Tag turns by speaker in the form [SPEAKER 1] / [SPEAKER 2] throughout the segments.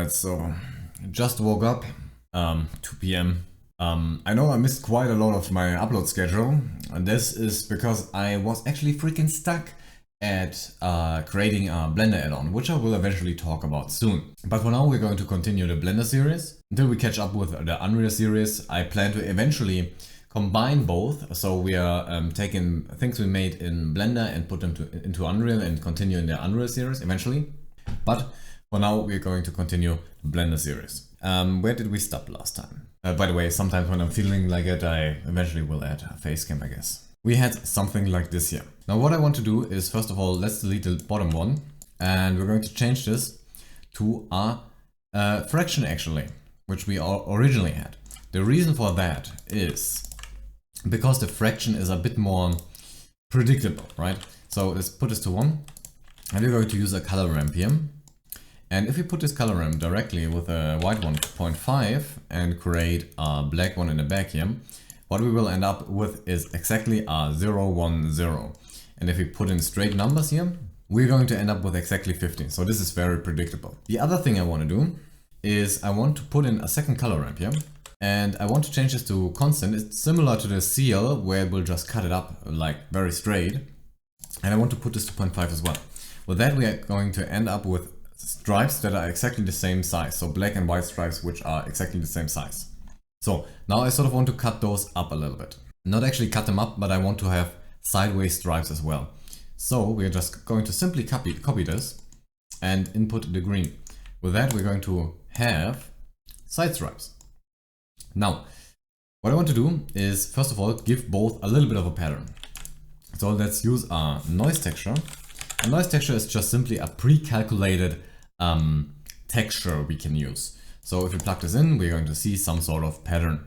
[SPEAKER 1] Alright, so just woke up, 2 p.m. I know I missed quite a lot of my upload schedule, and this is because I was actually freaking stuck at creating a Blender add-on, which I will eventually talk about soon. But for now we're going to continue the Blender series until we catch up with the Unreal series. I plan to eventually combine both, so we are taking things we made in Blender and put them into Unreal and continue in the Unreal series eventually. But for now we're going to continue Blender series. Where did we stop last time? By the way, sometimes when I'm feeling like it, I eventually will add a face cam, I guess. We had something like this here. Now what I want to do is, first of all, let's delete the bottom one, and we're going to change this to a fraction actually, which we originally had. The reason for that is because the fraction is a bit more predictable, right? So let's put this to 1, and we're going to use a color ramp here. And if we put this color ramp directly with a white one 0.5 and create a black one in the back here, what we will end up with is exactly a 0, 1, 0. And if we put in straight numbers here, we're going to end up with exactly 15. So this is very predictable. The other thing I want to do is I want to put in a second color ramp here. And I want to change this to constant. It's similar to the seal where it will just cut it up like very straight. And I want to put this to 0.5 as well. With that, we are going to end up with stripes that are exactly the same size. So black and white stripes, which are exactly the same size. So now I sort of want to cut those up a little bit. Not actually cut them up, but I want to have sideways stripes as well. So we're just going to simply copy this and input the green. With that, we're going to have side stripes. Now, what I want to do is, first of all, give both a little bit of a pattern. So let's use a noise texture. A noise texture is just simply a pre-calculated texture we can use. So if we plug this in, we're going to see some sort of pattern.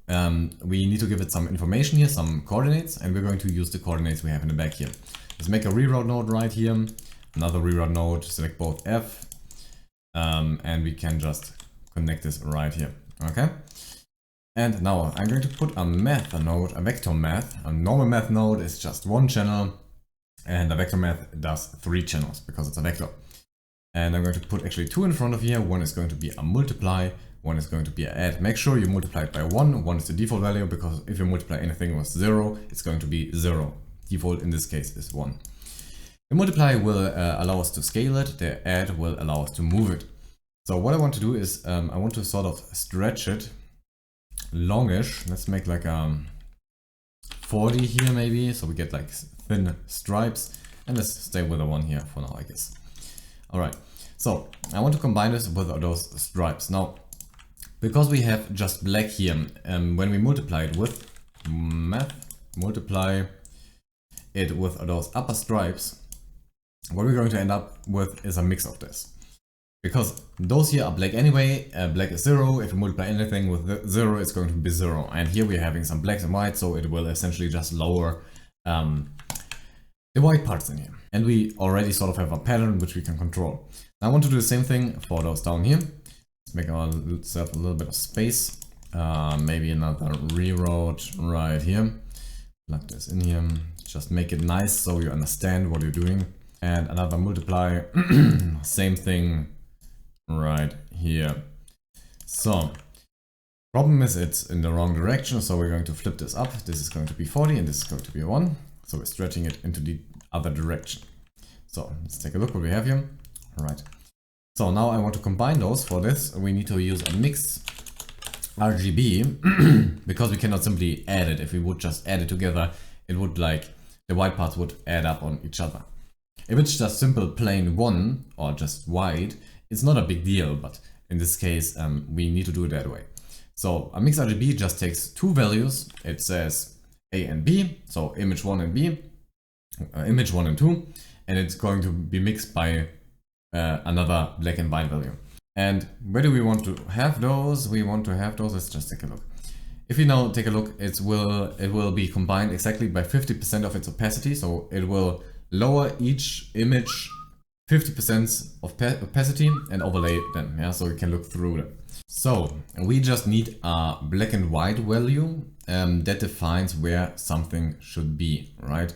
[SPEAKER 1] We need to give it some information here, some coordinates, and we're going to use the coordinates we have in the back here. Let's make a reroute node right here, another reroute node, select both F, and we can just connect this right here. Okay. And now I'm going to put a math node, a vector math. A normal math node is just one channel, and a vector math does 3 channels because it's a vector. And I'm going to put actually 2 in front of here. One is going to be a multiply, one is going to be an add. Make sure you multiply it by 1. 1 is the default value, because if you multiply anything with 0, it's going to be 0. Default in this case is 1. The multiply will allow us to scale it. The add will allow us to move it. So what I want to do is I want to sort of stretch it longish. Let's make like 40 here maybe, so we get like thin stripes, and let's stay with the 1 here for now, I guess. Alright, so I want to combine this with those stripes. Now, because we have just black here, when we multiply it with math, multiply it with those upper stripes, what we're going to end up with is a mix of this. Because those here are black anyway, black is 0, if you multiply anything with 0, it's going to be 0. And here we're having some blacks and whites, so it will essentially just lower the white parts in here. And we already sort of have a pattern which we can control. Now I want to do the same thing for those down here. Let's make ourselves a little bit of space. Maybe another reroute right here. Plug this in here. Just make it nice so you understand what you're doing. And another multiply. Same thing right here. So, problem is it's in the wrong direction, so we're going to flip this up. This is going to be 40 and this is going to be 1. So we're stretching it into the other direction. So let's take a look what we have here. All right. So now I want to combine those. For this, we need to use a mix RGB because we cannot simply add it. If we would just add it together, it would like the white parts would add up on each other. If it's just simple plain 1 or just white, it's not a big deal, but in this case, we need to do it that way. So a mix RGB just takes 2 values. It says A and B, so image 1 and B, image 1 and 2, and it's going to be mixed by another black and white value. And where do we want to have those? We want to have those, let's just take a look. If we now take a look, it will be combined exactly by 50% of its opacity, so it will lower each image 50% of opacity and overlay them, yeah, so you can look through them. So we just need a black and white value that defines where something should be, right?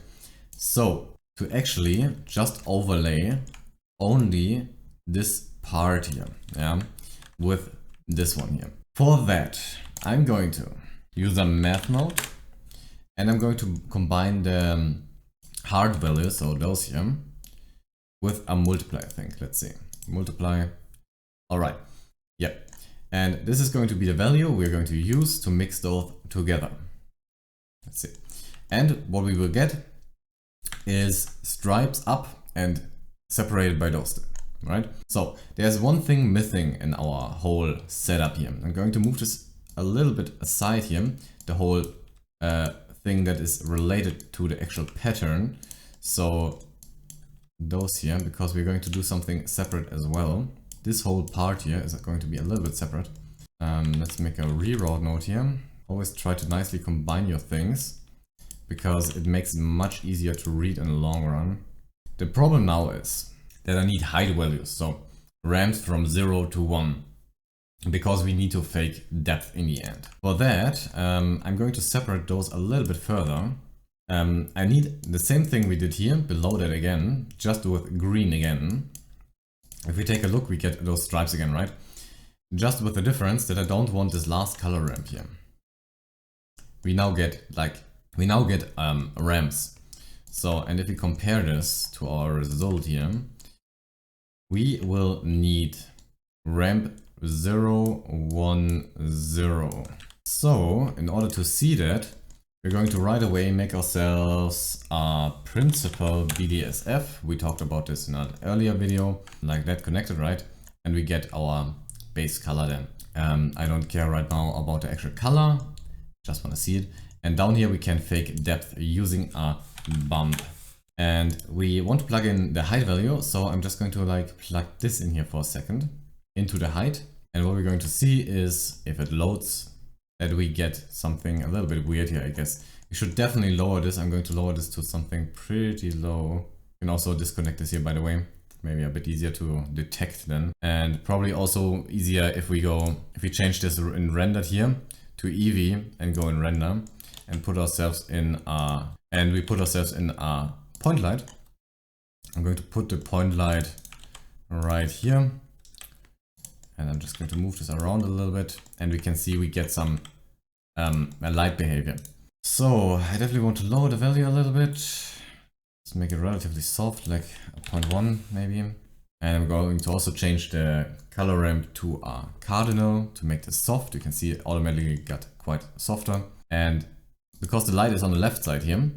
[SPEAKER 1] So to actually just overlay only this part here, yeah, with this one here. For that, I'm going to use a math node, and I'm going to combine the hard values, so those here, with a multiply, I think. Let's see, multiply. All right, yeah. And this is going to be the value we're going to use to mix those together. Let's see. And what we will get is stripes up and separated by those, right? So there's one thing missing in our whole setup here. I'm going to move this a little bit aside here, the whole thing that is related to the actual pattern. So those here, because we're going to do something separate as well. This whole part here is going to be a little bit separate. Let's make a reroute node here. Always try to nicely combine your things, because it makes it much easier to read in the long run. The problem now is that I need height values, so ramps from 0 to 1, because we need to fake depth in the end. For that, I'm going to separate those a little bit further. I need the same thing we did here, below that again, just with green again. If we take a look, we get those stripes again, right? Just with the difference that I don't want this last color ramp here. We now get ramps. So, and if we compare this to our result here, we will need ramp 0, 1, 0. So, in order to see that, we're going to right away make ourselves a principal BDSF. We talked about this in an earlier video, like that connected, right? And we get our base color then. I don't care right now about the actual color, just want to see it. And down here we can fake depth using a bump. And we want to plug in the height value, so I'm just going to like plug this in here for a second into the height. And what we're going to see is, if it loads, that we get something a little bit weird here, I guess. We should definitely lower this. I'm going to lower this to something pretty low. You can also disconnect this here, by the way. Maybe a bit easier to detect then. And probably also easier if we change this in rendered here to Eevee and go in render and put ourselves in a point light. I'm going to put the point light right here. And I'm just going to move this around a little bit, and we can see we get some a light behavior. So I definitely want to lower the value a little bit. Let's make it relatively soft, like a 0.1 maybe. And I'm going to also change the color ramp to a cardinal to make this soft. You can see it automatically got quite softer. And because the light is on the left side here,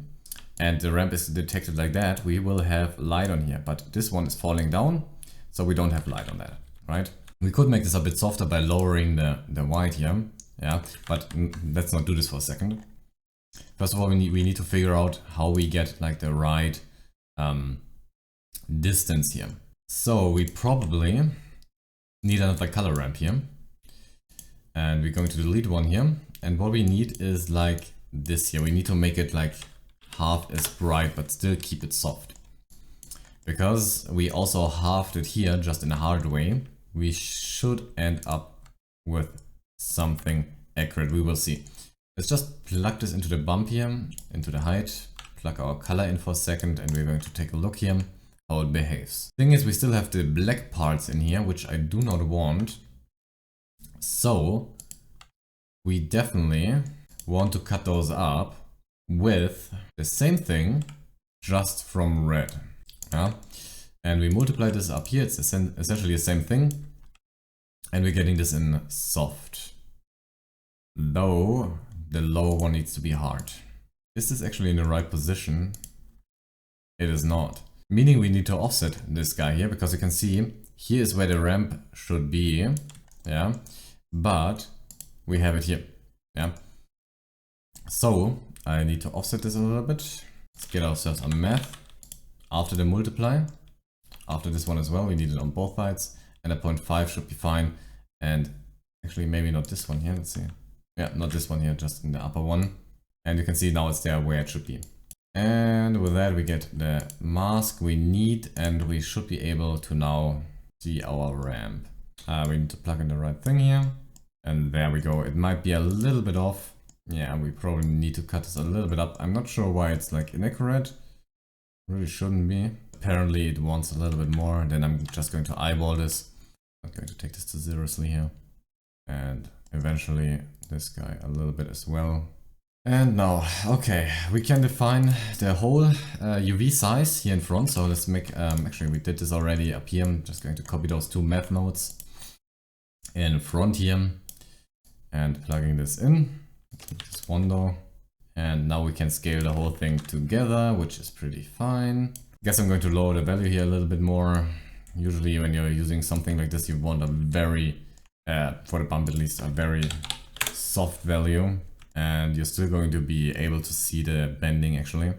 [SPEAKER 1] and the ramp is detected like that, we will have light on here. But this one is falling down, so we don't have light on that, right? We could make this a bit softer by lowering the white here, yeah, but let's not do this for a second. First of all, we need to figure out how we get like the right distance here. So we probably need another color ramp here, and we're going to delete one here. And what we need is like this here. We need to make it like half as bright, but still keep it soft, because we also halved it here just in a hard way. We should end up with something accurate. We will see. Let's just plug this into the bump here, into the height, plug our color in for a second, and we're going to take a look here how it behaves. Thing is, we still have the black parts in here, which I do not want. So we definitely want to cut those up with the same thing, just from red. Yeah? And we multiply this up here, it's essentially the same thing. And we're getting this in soft. Though, the low one needs to be hard. Is this actually in the right position? It is not. Meaning we need to offset this guy here, because you can see, here is where the ramp should be. Yeah. But, we have it here. Yeah. So, I need to offset this a little bit. Let's get ourselves a math. After the multiply. After this one as well, we need it on both sides, and a 0.5 should be fine. And actually maybe not this one here, let's see. Yeah, not this one here, just in the upper one. And you can see now it's there where it should be. And with that we get the mask we need, and we should be able to now see our ramp. We need to plug in the right thing here. And there we go. It might be a little bit off. Yeah, we probably need to cut this a little bit up. I'm not sure why it's like inaccurate. Really shouldn't be. Apparently it wants a little bit more. Then I'm just going to eyeball this. Not going to take this too seriously here. And eventually this guy a little bit as well. And now, okay, we can define the whole UV size here in front. So let's make, actually we did this already up here. I'm just going to copy those two math nodes in front here and plugging this in. This one though. And now we can scale the whole thing together, which is pretty fine. Guess I'm going to lower the value here a little bit more. Usually when you're using something like this, you want a very, for the bump at least, a very soft value. And you're still going to be able to see the bending actually.